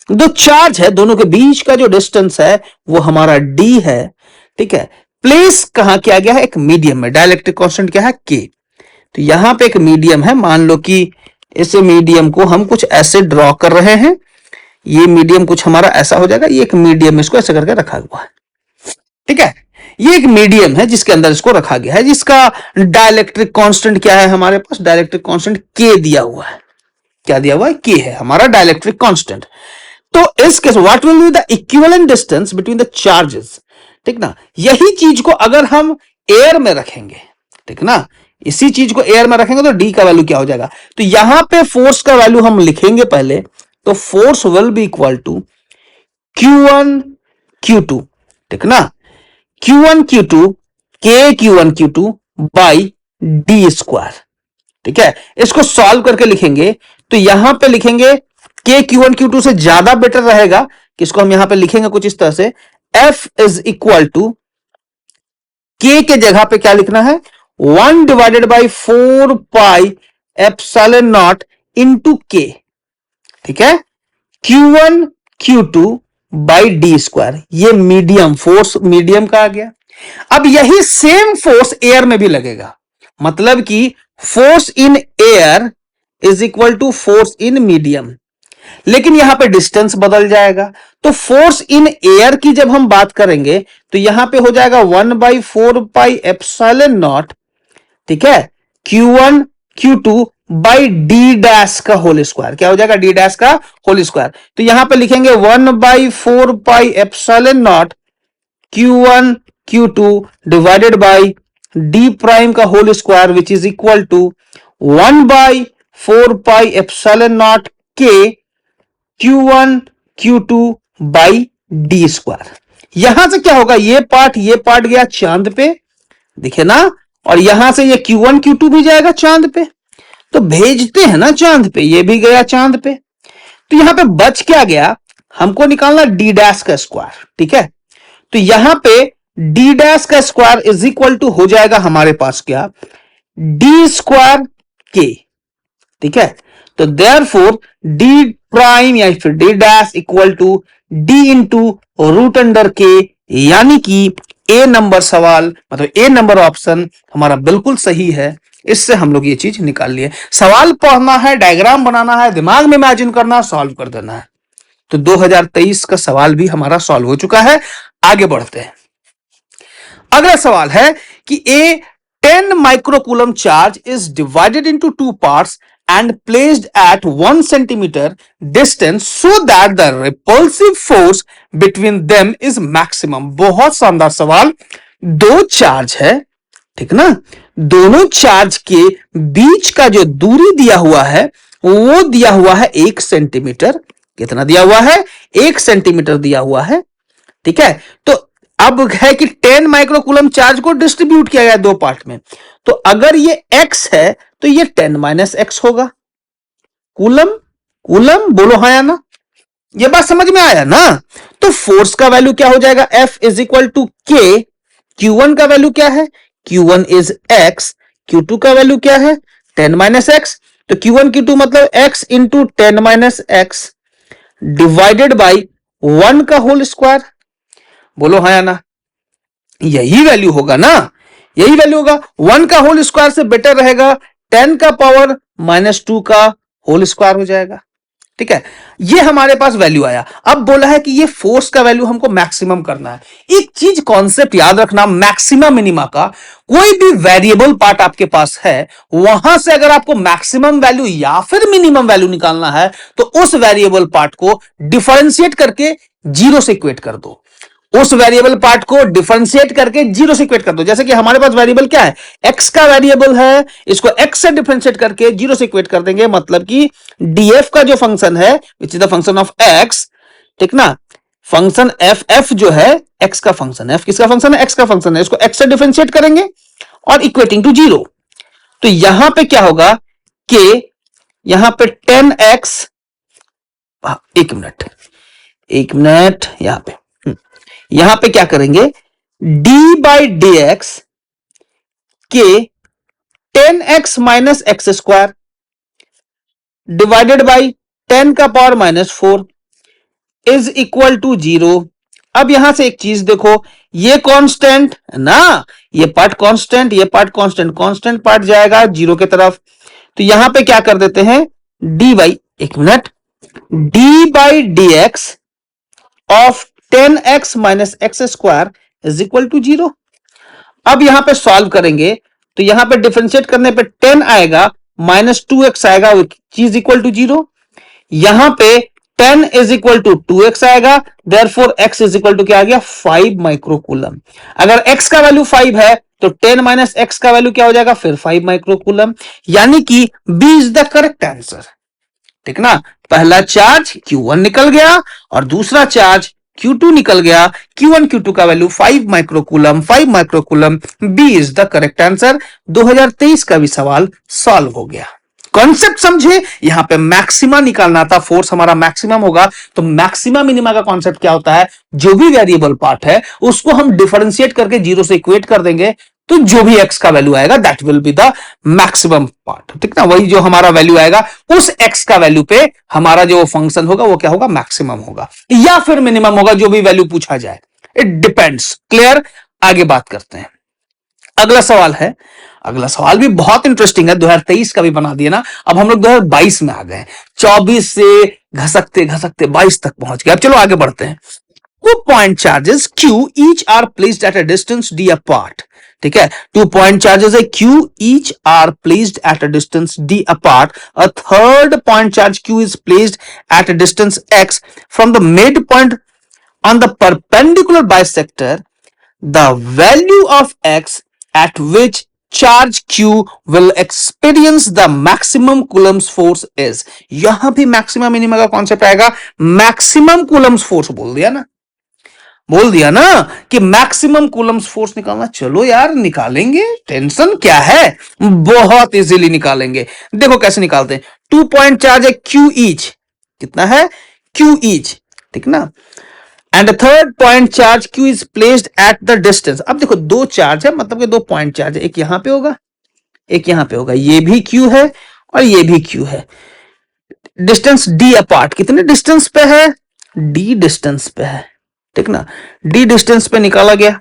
दो चार्ज है, दोनों के बीच का जो डिस्टेंस है वो हमारा d है, ठीक है। प्लेस कहां किया गया है? एक मीडियम में, डाइलेक्ट्रिक कांस्टेंट क्या है? K। तो यहां पे एक मीडियम है, मान लो कि इस मीडियम को हम कुछ ऐसे ड्रॉ कर रहे हैं, ये मीडियम कुछ हमारा ऐसा हो जाएगा, ये एक मीडियम इसको ऐसे करके रखा हुआ है, ठीक है। ये एक मीडियम है जिसके अंदर इसको रखा गया है, जिसका डाइलेक्ट्रिक कांस्टेंट क्या है हमारे पास, डाइलेक्ट्रिक कांस्टेंट के दिया हुआ है। क्या दिया हुआ है? के है हमारा डाइलेक्ट्रिक कांस्टेंट। तो इस case what will be the equivalent distance between the charges, ठीक ना। यही चीज को अगर हम एयर में रखेंगे, ठीक ना, इसी चीज को एयर में रखेंगे तो डी का वैल्यू क्या हो जाएगा, तो यहां पे फोर्स का वैल्यू हम लिखेंगे पहले, तो force will be equal to Q1 Q2, ठीक ना, Q1 Q2 K Q1 Q2 by D square, ठीक है। इसको सॉल्व करके लिखेंगे तो यहां पे लिखेंगे K Q1 Q2 से ज्यादा बेटर रहेगा, किसको हम यहां पे लिखेंगे कुछ इस तरह से, F is equal to K के जगह पे क्या लिखना है, 1 divided by 4 pi epsilon nought into K, ठीक है, Q1 Q2 by D square. ये मीडियम फोर्स मीडियम का आ गया। अब यही सेम फोर्स एयर में भी लगेगा, मतलब कि force in air is equal to force in medium, लेकिन यहां पे डिस्टेंस बदल जाएगा। तो फोर्स इन एयर की जब हम बात करेंगे तो यहां पे हो जाएगा 1/4 पाई एप्सिलॉन नॉट, ठीक है, Q1 Q2 by D dash का होल स्क्वायर। क्या हो जाएगा? डी डैश का होल स्क्वायर। तो यहां पे लिखेंगे 1/4 pi epsilon not Q1 Q2 divided by D prime का whole square which is equal to 1/4 pi epsilon naught के Q1 Q2 by D square. यहां से क्या होगा, ये पार्ट गया चांद पे, दिखे ना, और यहां से ये Q1 Q2 भी जाएगा चांद पे, तो भेजते हैं ना चांद पे, ये भी गया चांद पे। तो यहां पे बच क्या गया, हमको निकालना डी डैश का स्क्वायर, ठीक है। तो यहां पे डी डैश का स्क्वायर इज इक्वल टू हो जाएगा हमारे पास क्या, डी स्क्वायर के, ठीक है। तो देयरफॉर डी प्राइम या फिर D dash equal to D into root under K, यानी कि ए नंबर सवाल मतलब ए नंबर ऑप्शन हमारा बिल्कुल सही है। इससे हम लोग ये चीज निकाल लिए। सवाल पढ़ना है, डायग्राम बनाना है, दिमाग में इमेजिन करना, सॉल्व कर देना है। तो 2023 का सवाल भी हमारा सॉल्व हो चुका है। आगे बढ़ते हैं। अगला सवाल है कि ए 10 microcoulomb charge is divided into 2 parts and placed at 1 centimeter distance so that the repulsive force between them is maximum। बहुत शानदार सवाल। दो चार्ज है, ठीक ना, दोनों चार्ज के बीच का जो दूरी दिया हुआ है वो दिया हुआ है 1 सेंटीमीटर। कितना दिया हुआ है? 1 सेंटीमीटर दिया हुआ है, ठीक है। तो अब है कि 10 माइक्रोकूलम चार्ज को डिस्ट्रीब्यूट किया गया दो पार्ट में, तो अगर ये x है तो ये 10 माइनस एक्स होगा। कूलम कूलम बोलो हाँ या ना, ये बात समझ में आया ना। तो फोर्स का वैल्यू क्या हो जाएगा, F इज इक्वल टू के। Q1 का वैल्यू क्या है, Q1 इज x, Q2 का वैल्यू क्या है 10 माइनस एक्स। तो Q1 Q2 मतलब x into 10 minus x divided by 1 का होल स्क्वायर। बोलो हाँ या ना, यही वैल्यू होगा ना, यही वैल्यू होगा। 1 का होल स्क्वायर से बेटर रहेगा 10 का पावर माइनस 2 का होल स्क्वायर हो जाएगा, ठीक है। ये हमारे पास वैल्यू आया। अब बोला है कि ये फोर्स का वैल्यू हमको मैक्सिमम करना है। एक चीज कॉन्सेप्ट याद रखना, मैक्सिमम मिनिमा का, कोई भी वेरिएबल पार्ट आपके पास है वहां से अगर आपको मैक्सिमम वैल्यू या फिर मिनिमम वैल्यू निकालना है तो उस वेरिएबल पार्ट को डिफरेंशिएट करके जीरो से इक्वेट कर दो। उस वेरिएबल पार्ट को डिफरेंशिएट करके जीरो से इक्वेट कर दो। जैसे कि हमारे पास वेरिएबल क्या है, एक्स का वेरिएबल है, इसको एक्स से डिफरेंशिएट करके जीरो से इक्वेट कर देंगे, मतलब कि डीएफ का जो फंक्शन है which is the function of x, ठीक ना, फंक्शन एफ, एफ जो है एक्स का फंक्शन है, एफ किसका फंक्शन है, एक्स का फंक्शन है, इसको एक्स से डिफरेंशिएट करेंगे और इक्वेटिंग टू जीरो। तो यहां पे क्या होगा कि यहां पे 10x, एक मिनट यहां पे क्या करेंगे, d बाई डी एक्स के 10x minus X square divided by 10 का power minus 4 is equal to zero. अब यहां से एक चीज देखो, ये कांस्टेंट ना, ये पार्ट कांस्टेंट, ये पार्ट कांस्टेंट, कांस्टेंट पार्ट जाएगा जीरो की तरफ। तो यहां पे क्या कर देते हैं, dy बाई, एक minute D by D X of 10x minus X square is equal to 0। अब यहां पे सॉल्व करेंगे तो यहां पे डिफरेंशिएट करने पे 10 आएगा, माइनस 2x आएगा, चीज इक्वल टू 0। यहां पे 10 इज इक्वल टू 2x आएगा, therefore x is equal to क्या आ गया, 5 माइक्रोकूलम। अगर x का वैल्यू 5 है तो 10 माइनस x का वैल्यू क्या हो जाएगा, फिर 5 माइक्रोकूलम, यानी कि B is the correct answer. ठीक ना, पहला चार्ज Q1 निकल गया और दूसरा चार्ज Q2 निकल गया। Q1 Q2 का value 5 microcoulomb, 5 microcoulomb, B is the correct answer. 2023 का भी सवाल सॉल्व हो गया। कॉन्सेप्ट समझे, यहां पे मैक्सिमा निकालना था, फोर्स हमारा मैक्सिमम होगा तो मैक्सिमा मिनिमा का कॉन्सेप्ट क्या होता है, जो भी वेरिएबल पार्ट है उसको हम डिफरेंशिएट करके जीरो से इक्वेट कर देंगे तो जो भी x का वैल्यू आएगा that will be the maximum part. ठीक ना, वही जो हमारा वैल्यू आएगा उस x का वैल्यू पे हमारा जो फंक्शन होगा वो क्या होगा, मैक्सिमम होगा या फिर मिनिमम होगा, जो भी वैल्यू पूछा जाए, इट डिपेंड्स। क्लियर, आगे बात करते हैं। अगला सवाल है, अगला सवाल भी बहुत इंटरेस्टिंग है, 2023 का भी बना दिया ना। अब हम लोग 2022 में आ गए, 24 से घसकते घसकते 22 तक पहुंच गए। अब चलो आगे बढ़ते हैं। Two point charges Q each are placed at a distance d apart. ठीक है, 2 point charges है Q each are placed at a distance d apart. A third point charge Q is placed at a distance x from the midpoint on the perpendicular bisector. The value of x at which charge Q will experience the maximum Coulomb's force is. यहां भी maximum minimum का concept आएगा। Maximum Coulomb's force बोल दिया ना, बोल दिया ना कि मैक्सिमम कूलम्स फोर्स निकालना। चलो यार निकालेंगे, टेंशन क्या है, बहुत इजीली निकालेंगे। देखो कैसे निकालते हैं। 2 पॉइंट चार्ज है Q ईच, कितना है Q ईच, ठीक ना, and third point charge Q is placed at the distance. अब देखो दो चार्ज है, मतलब कि 2 पॉइंट चार्ज है, एक यहां पे होगा एक यहां पे होगा, ये भी Q है और ये भी Q है। डिस्टेंस D अपार्ट, कितने डिस्टेंस पे है, D डिस्टेंस पे है। ठीक ना, D डिस्टेंस पे निकाला गया।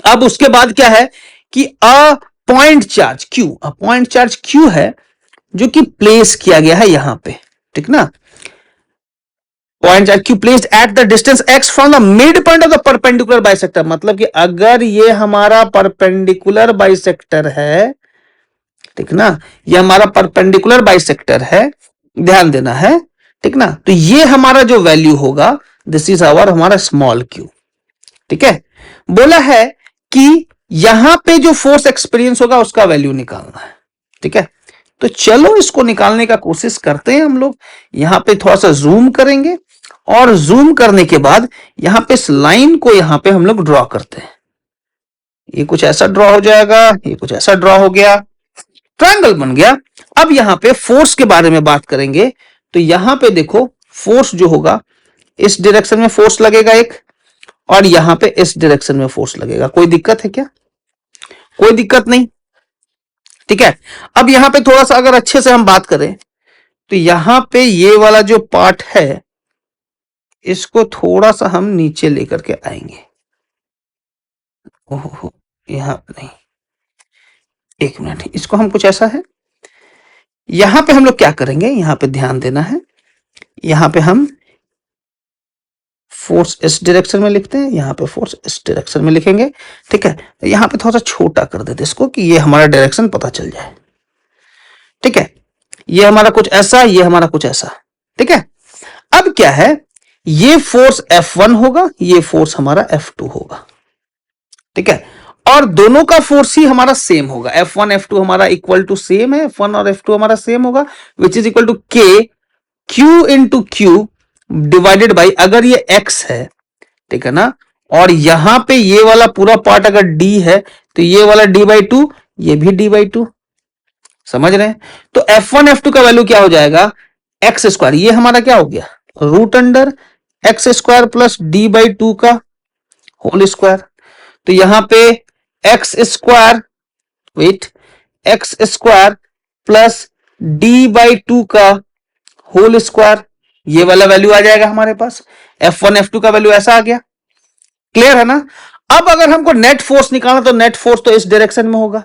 अब उसके बाद क्या है कि a point charge Q, a point charge Q है जो कि प्लेस किया गया है यहां पे। ठीक ना, point charge Q placed at the distance x from the mid point of the perpendicular bisector. मतलब कि अगर ये हमारा परपेंडिकुलर बाइसेक्टर है, ठीक ना, ये हमारा परपेंडिकुलर बाइसेक्टर है, ध्यान देना है। ठीक ना, तो ये हमारा जो वैल्यू होगा, दिस इज आवर हमारा स्मॉल q। ठीक है, बोला है कि यहां पे जो फोर्स एक्सपीरियंस होगा उसका वैल्यू निकालना है। ठीक है, तो चलो इसको निकालने का कोशिश करते हैं हम लोग। यहां पे थोड़ा सा जूम करेंगे और जूम करने के बाद यहां पे इस लाइन को यहां पे हम लोग ड्रॉ करते हैं। ये कुछ ऐसा ड्रॉ हो जाएगा, ये कुछ ऐसा ड्रॉ हो गया, ट्रायंगल बन गया। अब यहां पे फोर्स के बारे में बात करेंगे तो यहां पे देखो फोर्स जो होगा, इस डायरेक्शन में फोर्स लगेगा एक, और यहां पे इस डायरेक्शन में फोर्स लगेगा। कोई दिक्कत है क्या, कोई दिक्कत नहीं। ठीक है, अब यहां पे थोड़ा सा अगर अच्छे से हम बात करें तो यहां पे ये वाला जो पार्ट है इसको थोड़ा सा हम नीचे लेकर के आएंगे। ओहो, यहां नहीं, एक मिनट, इसको हम कुछ ऐसा है, यहां पे हम लोग क्या करेंगे, यहां पे ध्यान देना है। यहां पे हम फोर्स इस डायरेक्शन में लिखते हैं, यहां पे फोर्स इस डायरेक्शन में लिखेंगे। ठीक है, तो यहां पे थोड़ा सा छोटा कर देते इसको कि ये हमारा डायरेक्शन पता चल जाए। ठीक है, ये हमारा कुछ ऐसा, ये हमारा कुछ ऐसा। ठीक है, अब क्या है, ये फोर्स F1 होगा, ये फोर्स हमारा F2 होगा। ठीक है, और दोनों का फोर्स ही हमारा सेम होगा। F1 F2 हमारा इक्वल टू सेम है, F1 और F2 हमारा सेम होगा, which is equal to K Q into Q divided by, अगर ये x है, ठीक है ना, और यहां पे ये वाला पूरा पार्ट अगर d है तो ये वाला d/2, ये भी d/2। समझ रहे हैं, तो F1 F2 का वैल्यू क्या हो जाएगा, एक्स स्क्वायर, ये हमारा क्या हो गया, root under X square plus d/2 का होल स्क्वायर। तो यहां पे X square, wait, X square plus d/2 का होल स्क्वायर, ये वाला वैल्यू आ जाएगा हमारे पास। F1 F2 का वैल्यू ऐसा आ गया। क्लियर है ना। अब अगर हमको नेट फोर्स निकालना तो नेट फोर्स तो इस डायरेक्शन में होगा,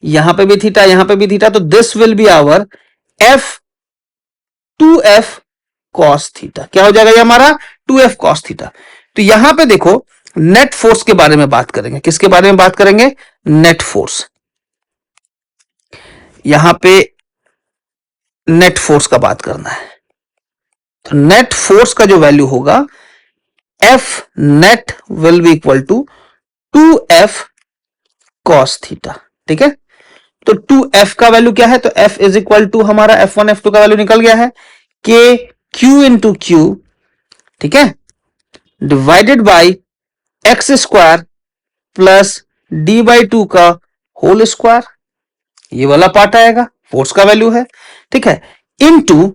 यहां पे भी थीटा, यहां पे भी थीटा, तो this will be our F2F cos theta. क्या हो जाएगा ये हमारा 2f cos थीटा। तो यहां पे देखो नेट फोर्स के बारे में बात करेंगे। किसके बारे में बात करेंगे? Net force. यहां पे नेट फोर्स का बात करना है। तो नेट फोर्स का जो वैल्यू होगा F net will be equal to 2f cos theta. ठीक है, तो 2f का वैल्यू क्या है? तो f इज इक्वल टू हमारा f1 f2 का वैल्यू निकल गया है k q इंटू क्यू, ठीक है, divided by X square plus D by two का होल स्क्वायर। ये वाला पार्ट आएगा, फोर्स का वैल्यू है, ठीक है, into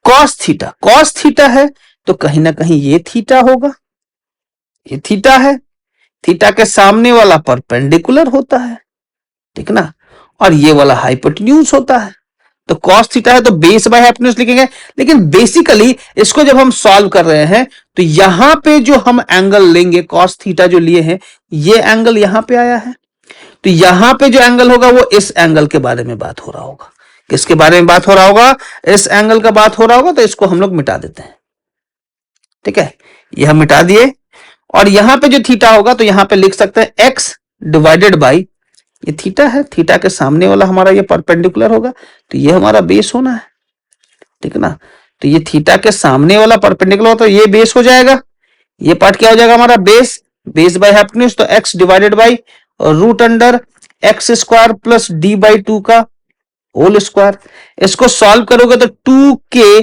cos theta. Cos theta है तो कहीं ना कहीं ये थीटा होगा, ये थीटा है, थीटा के सामने वाला परपेंडिकुलर होता है, ठीक ना, और ये वाला हाइपोटेन्यूज होता है। तो कॉस थीटा है तो बेस बाय हाइपोटेन्यूज लिखेंगे। लेकिन बेसिकली इसको जब हम सॉल्व कर रहे हैं तो यहां पे जो हम एंगल लेंगे, कॉस थीटा जो लिए हैं, ये एंगल यहां पे आया है, तो यहां पे जो एंगल होगा वो इस एंगल के बारे में बात हो रहा होगा। किसके बारे में बात हो रहा होगा? इस एंगल का बात हो रहा होगा। तो इसको हम लोग मिटा देते हैं, ठीक है, ये हम मिटा दिए। और यहां पे जो थीटा होगा तो यहां पे लिख सकते हैं एक्स डिवाइडेड बाई, ये थीटा है, थीटा के सामने वाला हमारा ये परपेंडिकुलर होगा, तो ये हमारा बेस होना है, ठीक है ना। तो ये थीटा के सामने वाला परपेंडिकुलर होता है, तो ये बेस हो जाएगा। ये पार्ट क्या हो जाएगा हमारा? बेस, बेस बाय हाइपोटेन्यूज, तो X divided by root under X square plus D by two का होल स्क्वायर। इसको सॉल्व करोगे तो 2k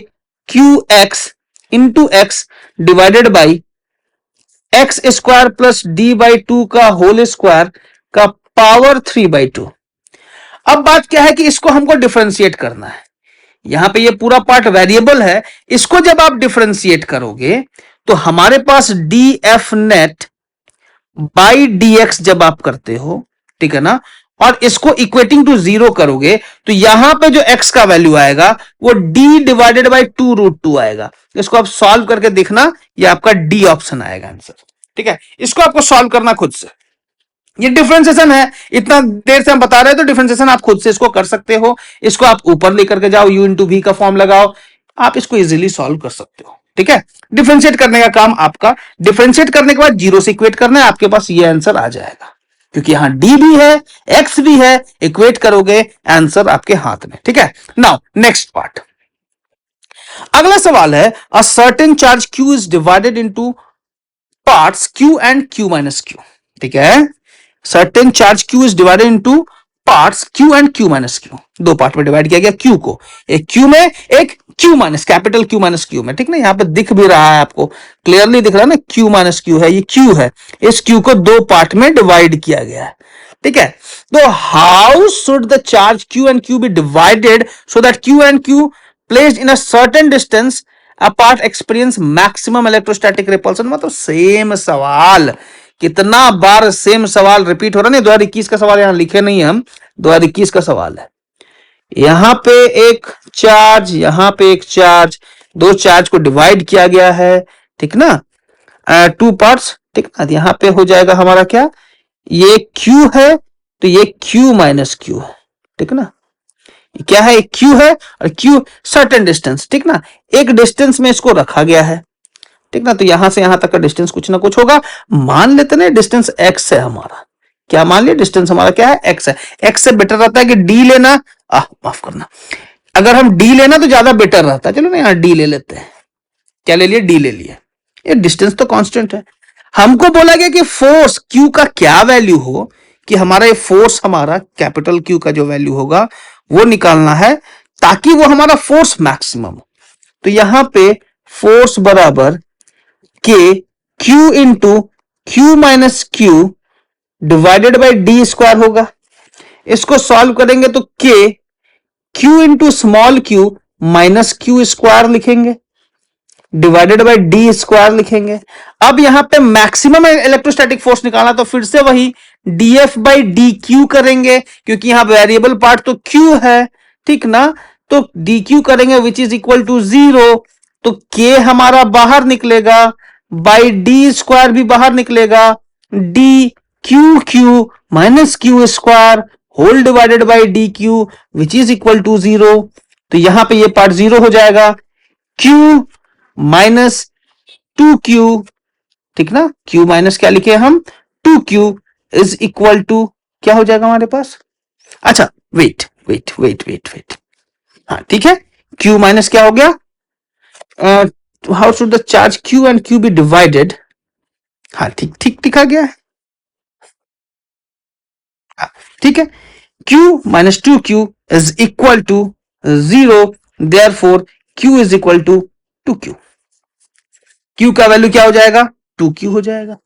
Q X into X divided by X square plus D by two का whole square का power 3/2। अब बात क्या है कि इसको हमको डिफरेंशिएट करना है। यहां पे ये पूरा पार्ट वेरिएबल है, इसको जब आप डिफरेंशिएट करोगे तो हमारे पास D F net by D X जब आप करते हो, ठीक है ना, और इसको इक्वेटिंग टू 0 करोगे तो यहां पे जो x का वैल्यू आएगा वो d डिवाइडेड बाई 2√2 आएगा। इसको आप सॉल्व करके देखना, ये आपका डी ऑप्शन आएगा आंसर, ठीक है। इसको आपको सॉल्व करना खुद से, ये डिफरेंशिएशन है, इतना देर से हम बता रहे हैं, तो डिफरेंशिएशन आप खुद से इसको कर सकते हो। इसको आप ऊपर लेकर के जाओ, u इंटू वी का फॉर्म लगाओ, आप इसको इजीली सॉल्व कर सकते हो, ठीक है। डिफरेंशिएट करने का काम आपका, डिफरेंशिएट करने के बाद 0 से इक्वेट करना है, आपके पास ये आंसर आ जाएगा, क्योंकि यहां d भी है, x भी है, इक्वेट करोगे आंसर आपके हाथ में, ठीक है। नाउ नेक्स्ट पार्ट, अगला सवाल है, a certain charge q is divided into parts q and q minus q, ठीक है। Certain charge q is divided into parts q and q minus q, दो पार्ट में डिवाइड किया गया q को, एक q में, एक q minus, capital q minus q में, ठीक ना। यहां पे दिख भी रहा है, आपको क्लियरली दिख रहा है ना, q माइनस q है, ये q है, इस q को दो पार्ट में डिवाइड किया गया है, ठीक है। तो how should the charge q and q be divided so that q and q placed in a certain distance apart experience maximum electrostatic repulsion. मतलब सेम सवाल, कितना बार सेम सवाल रिपीट हो रहा है। 2021 का सवाल यहां लिखे नहीं है हम, 2021 का सवाल है। यहां पे एक चार्ज, यहां पे एक चार्ज, दो चार्ज को डिवाइड किया गया है, ठीक ना, टू पार्ट्स, ठीक ना। यहां पे हो जाएगा हमारा क्या, ये Q है तो ये Q माइनस Q है, ठीक ना। क्या है, Q है और Q सर्टेन डिस्टेंस, ठीक ना, एक डिस्टेंस में इसको रखा गया है, ठीक ना। तो यहां से यहां तक का डिस्टेंस कुछ ना कुछ होगा। मान लेते ना डिस्टेंस x है हमारा, क्या मान लिया, डिस्टेंस हमारा क्या है, x है। x से बेटर रहता है कि d लेना, माफ करना, अगर हम d लेना तो ज्यादा बेटर रहता है। चलो ना यहां d ले लेते हैं, क्या ले लिए, d ले लिए। ये डिस्टेंस तो कांस्टेंट है। हमको बोला गया कि फोर्स q का क्या वैल्यू हो, कि हमारा ये फोर्स, हमारा कैपिटल Q का जो वैल्यू होगा वो निकालना है, ताकि वो हमारा फोर्स मैक्सिमम हो। तो यहां पे फोर्स बराबर k q into Q minus Q divided by D square होगा। इसको सॉल्व करेंगे तो k q into small q minus Q square लिखेंगे, डिवाइडेड बाई डी स्क्वायर लिखेंगे। अब यहां पे मैक्सिमम इलेक्ट्रोस्टैटिक फोर्स निकालना, तो फिर से वही df बाई डी क्यू करेंगे, क्योंकि यहां वेरिएबल पार्ट तो q है, ठीक ना। तो dq करेंगे विच इज इक्वल टू 0, तो k हमारा बाहर निकलेगा, बाई डी स्क्वायर भी बाहर निकलेगा, D Q Q minus Q square whole divided by D Q which is equal to 0। तो यहां पे ये पार्ट 0 हो जाएगा, q माइनस 2q, ठीक ना, q माइनस क्या लिखे हम 2q इज इक्वल टू क्या हो जाएगा हमारे पास, अच्छा wait wait wait wait wait, हाँ ठीक है, q माइनस क्या हो गया, how should the charge q and q be divided, हाँ ठीक ठीक लिखा गया है, हाँ, ठीक है, q minus 2q is equal to 0, therefore q is equal to 2q, q का वैल्यू क्या हो जाएगा 2q हो जाएगा,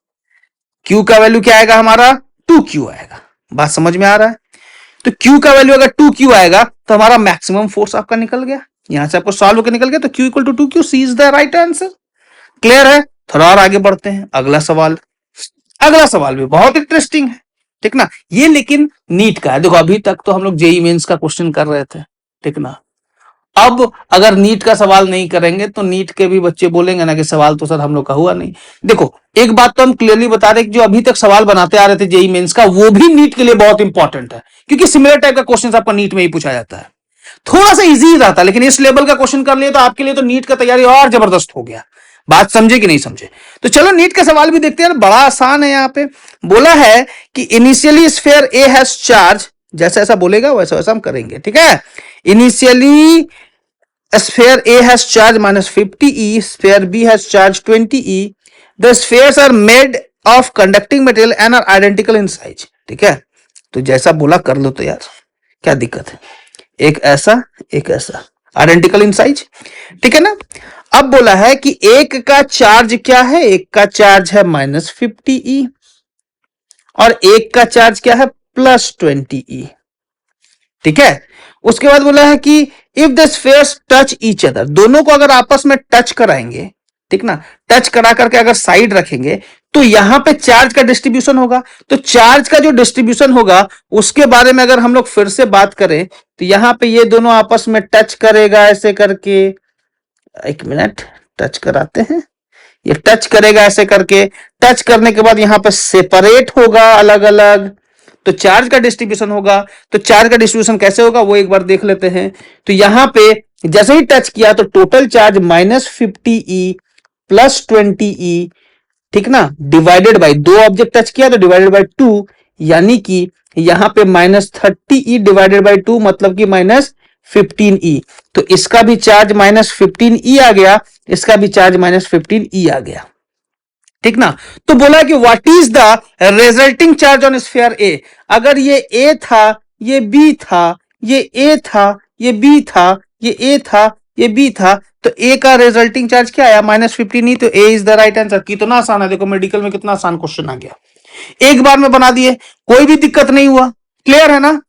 q का वैल्यू क्या आएगा हमारा 2q आएगा, बात समझ में आ रहा है, तो q का वैल्यू अगर 2q आएगा तो हमारा मैक्सिमम फोर्स आपका निकल गया, यहां से आपको सॉल्व होकर निकल गया, तो q equal to 2q, C is the right answer. Clear है, थोड़ा और आगे बढ़ते हैं, अगला सवाल, अगला सवाल भी बहुत इंटरेस्टिंग है, ठीक ना, ये लेकिन नीट का है, देखो अभी तक तो हम लोग जेई मेंस का क्वेश्चन कर रहे थे, ठीक ना, अब अगर नीट का सवाल नहीं करेंगे तो नीट के भी बच्चे बोलेंगे ना कि सवाल तो सर हम लोग का हुआ नहीं। देखो एक बात तो हम क्लियरली बता रहे कि जो अभी तक सवाल बनाते आ रहे थे जेई मेंस का वो भी नीट के लिए बहुत इंपॉर्टेंट है, क्योंकि सिमिलर टाइप का क्वेश्चन आपका नीट में ही पूछा जाता है, थोड़ा सा इजी रहता है, लेकिन इस लेवल का क्वेश्चन कर लिए तो आपके लिए तो नीट का तैयारी और जबरदस्त हो गया, बात समझे कि नहीं समझे। तो चलो नीट का सवाल भी देखते हैं, बड़ा आसान है, यहां पे बोला है कि initially sphere A has charge, जैसा ऐसा बोलेगा वैसा वैसा हम करेंगे, ठीक है, initially sphere A has charge minus 50e, sphere B has charge 20e. The spheres are made of conducting material and are identical in size. ठीक है, तो जैसा बोला कर लो तो यार, क्या दिक्कत है, एक ऐसा एक ऐसा, आइडेंटिकल इन साइज, ठीक है ना। अब बोला है कि एक का चार्ज क्या है, एक का चार्ज है माइनस 50e और एक का चार्ज क्या है प्लस 20e, ठीक है। उसके बाद बोला है कि if the spheres touch each other, दोनों को अगर आपस में टच कराएंगे, ठीक ना, टच करा करके अगर साइड रखेंगे तो यहां पे चार्ज का डिस्ट्रीब्यूशन होगा, तो चार्ज का जो डिस्ट्रीब्यूशन होगा उसके बारे में अगर हम लोग फिर से बात करें तो यहां पे ये दोनों आपस में टच करेगा ऐसे करके, एक मिनट टच कराते हैं, ये टच करेगा ऐसे करके, टच करने के बाद यहां पे सेपरेट होगा अलग अलग, तो चार्ज का डिस्ट्रीब्यूशन होगा, तो चार्ज का डिस्ट्रीब्यूशन कैसे होगा वो एक बार देख लेते हैं। तो यहां पे जैसे ही टच किया तो total charge minus 50e plus 20e, ठीक ना, डिवाइडेड बाई, दो ऑब्जेक्ट टच किया तो डिवाइडेड बाई 2, यानी कि यहां पे माइनस 30e डिवाइडेड बाई 2 मतलब कि माइनस 15e, तो इसका भी चार्ज माइनस 15e आ गया, इसका भी चार्ज माइनस 15e आ गया, ठीक ना। तो बोला कि what is the resulting charge on sphere A, अगर ये ए था, ये बी था, ये ए था, ये बी था, ये ए था, ये बी था, तो ए का रिजल्टिंग चार्ज क्या आया माइनस 15, तो ए इज द राइट आंसर। कितना आसान है, देखो मेडिकल में कितना आसान क्वेश्चन आ गया, एक बार में बना दिए, कोई भी दिक्कत नहीं हुआ, क्लियर है ना।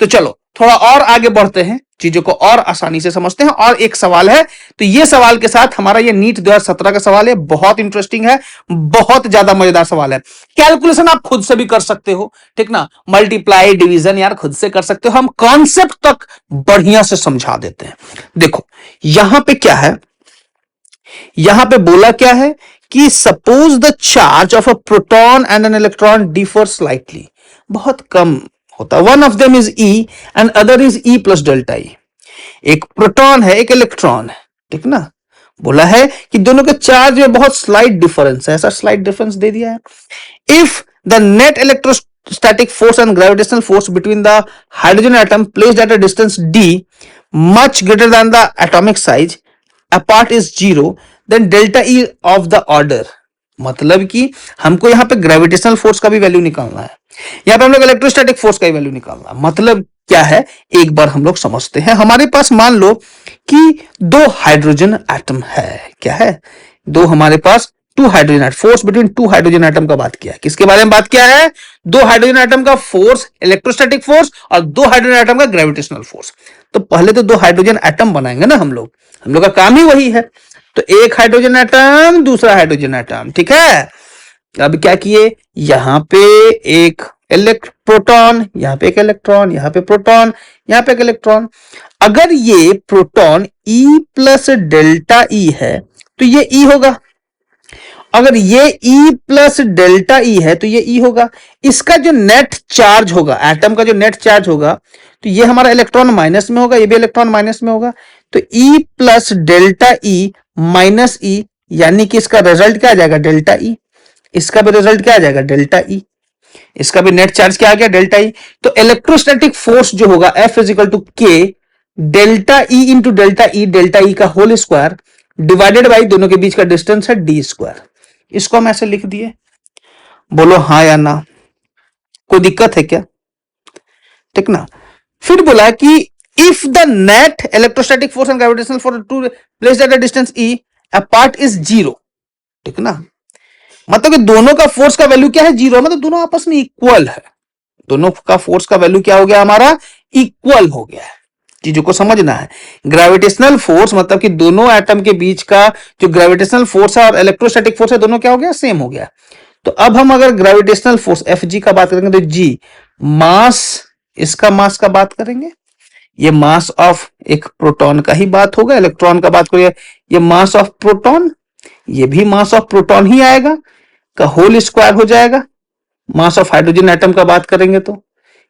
तो चलो थोड़ा और आगे बढ़ते हैं, चीजों को और आसानी से समझते हैं, और एक सवाल है, तो ये सवाल के साथ हमारा ये नीट 2017 का सवाल है, बहुत इंटरेस्टिंग है, बहुत ज्यादा मजेदार सवाल है। कैलकुलेशन आप खुद से भी कर सकते हो, ठीक ना, मल्टीप्लाई डिवीजन यार खुद से कर सकते हो, हम कॉन्सेप्ट तक बढ़िया से समझा देते हैं। देखो यहां पे क्या है, यहां पे बोला क्या है कि suppose the charge of a proton and an electron differ slightly, बहुत कम होता, one of them is E and other is E plus delta E, एक प्रोटॉन है एक इलेक्ट्रॉन है, ठीक ना, बोला है कि दोनों के चार्ज में बहुत स्लाइट डिफरेंस है, ऐसा स्लाइट डिफरेंस दे दिया है। If the net electrostatic force and gravitational force between the hydrogen atom placed at a distance d much greater than the atomic size apart is 0, then delta E of the order, मतलब कि हमको यहां पे gravitational force का भी value निकालना है, यहां पे हम लोग इलेक्ट्रोस्टैटिक फोर्स का भी वैल्यू निकालना है, मतलब क्या है एक बार हम लोग समझते हैं। हमारे पास मान लो कि दो हाइड्रोजन एटम है, क्या है, दो हमारे पास two hydrogen atom, force between two hydrogen atom का बात किया है, किसके बारे में बात किया है, दो हाइड्रोजन एटम का फोर्स इलेक्ट्रोस्टैटिक फोर्स और दो हाइड्रोजन एटम का ग्रेविटेशनल फोर्स। तो पहले तो दो हाइड्रोजन एटम बनाएंगे ना हम लोग का काम ही वही है, तो एक हाइड्रोजन एटम दूसरा हाइड्रोजन एटम, ठीक है। अब क्या किए, यहां पे एक प्रोटॉन, यहां पे एक इलेक्ट्रॉन, यहां पे प्रोटॉन, यहां पे एक इलेक्ट्रॉन, अगर ये proton E plus delta E है तो ये E होगा, अगर ये E प्लस डेल्टा E है तो ये E होगा, इसका जो नेट चार्ज होगा, एटम का जो नेट चार्ज होगा, तो ये हमारा इलेक्ट्रॉन माइनस में होगा, ये भी इलेक्ट्रॉन माइनस में होगा, तो E plus delta E minus E, यानी कि इसका रिजल्ट क्या आ जाएगा, डेल्टा E। इसका भी रिजल्ट क्या आ जाएगा, डेल्टा E। इसका भी नेट चार्ज क्या आ गया, डेल्टा E। तो इलेक्ट्रोस्टैटिक फोर्स जो होगा F is equal to K delta E into delta E का होल स्क्वायर डिवाइडेड बाई दोनों के बीच का डिस्टेंस है D स्क्वायर। इसको हम ऐसे लिख दिए, बोलो हाँ या ना, कोई दिक्कत है क्या, ठीक ना। फिर बोला कि if the net electrostatic force and gravitational force two place at a distance E apart is zero, ठीक ना। मतलब कि दोनों का फोर्स का वैल्यू क्या है, जीरो, मतलब दोनों आपस में इक्वल है। दोनों का फोर्स का वैल्यू क्या हो गया हमारा, इक्वल हो गया है। चीजों को समझना है। ग्रेविटेशनल फोर्स मतलब कि दोनों एटम के बीच का जो ग्रेविटेशनल फोर्स है और इलेक्ट्रोस्टैटिक फोर्स है, दोनों क्या हो गया, सेम हो गया। तो अब हम अगर ग्रेविटेशनल फोर्स Fg का बात करेंगे तो G मास, इसका मास का बात करेंगे, ये मास ऑफ एक प्रोटॉन का ही बात होगा। इलेक्ट्रॉन का बात करेंगे, ये मास ऑफ प्रोटॉन, ये भी मास ऑफ प्रोटॉन ही आएगा का होल स्क्वायर हो जाएगा। मास ऑफ हाइड्रोजन एटम का बात करेंगे तो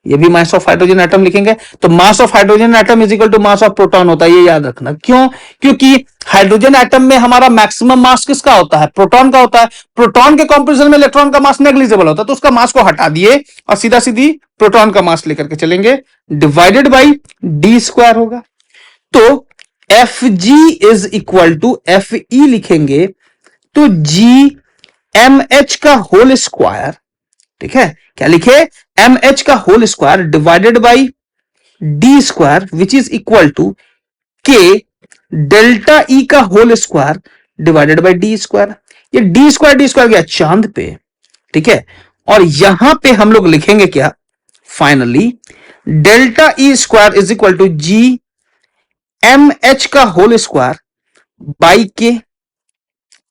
ये भी मास ऑफ हाइड्रोजन एटम लिखेंगे, तो mass of hydrogen atom is equal to mass of proton होता है, ये याद रखना। क्यों, क्योंकि हाइड्रोजन एटम में हमारा मैक्सिमम मास किसका होता है, प्रोटॉन का होता है। प्रोटॉन के कंपैरिजन में इलेक्ट्रॉन का मास नेग्लिजिबल होता है, तो उसका मास को हटा दिए और सीधा सीधी प्रोटॉन का मास लेकर के चलेंगे, डिवाइडेड बाई डी स्क्वायर होगा। तो F G is equal to F E लिखेंगे तो जी एम एच का होल स्क्वायर, ठीक है, क्या लिखे, एम एच का whole square divided by D square which is equal to K delta E का whole square divided by D square. ये डी स्क्वायर गया चांद पे, ठीक है, और यहां पे हम लोग लिखेंगे क्या, finally delta E square is equal to G M H का होल स्क्वायर बाई के,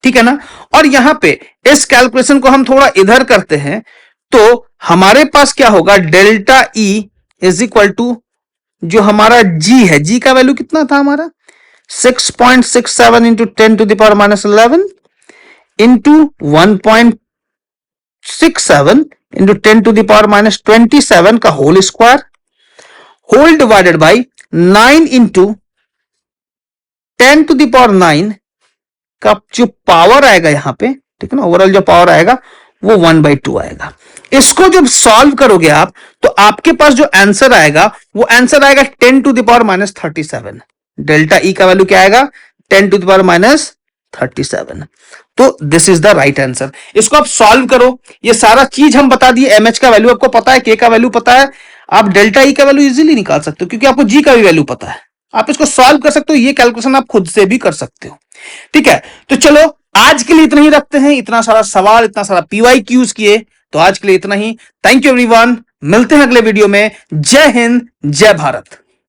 ठीक है ना। और यहां पे इस कैलकुलेशन को हम थोड़ा इधर करते हैं तो हमारे पास क्या होगा, delta E is equal to जो हमारा जी है, जी का वैल्यू कितना था हमारा 6.67 into 10 to the power minus 11 into 1.67 into 10 to the power minus 27 का whole square whole divided by 9 into 10 to the power 9 का जो पावर आएगा यहां पे, ठीक है ना, ओवरऑल जो पावर आएगा वो 1/2 आएगा। इसको जब सॉल्व करोगे आप तो आपके पास जो आंसर आएगा वो आंसर आएगा 10 to the power minus 37। Delta E का वैल्यू क्या आएगा, 10 टू द पावर माइनस 37। तो this is the right answer. इसको आप सॉल्व करो, ये सारा चीज हम बता दिए। एमएच का वैल्यू आपको पता है, के का वैल्यू पता है, आप डेल्टा ई का वैल्यू इजीली निकाल सकते हो क्योंकि आपको जी का भी वैल्यू पता है। आप इसको सॉल्व कर सकते हो, ये कैलकुलेशन आप खुद से भी कर सकते हो, ठीक है। तो चलो आज के लिए इतना ही रखते हैं। इतना सारा सवाल, इतना सारा PYQs किए, तो आज के लिए इतना ही। थैंक यू एवरीवन, मिलते हैं अगले वीडियो में। जय हिंद, जय भारत।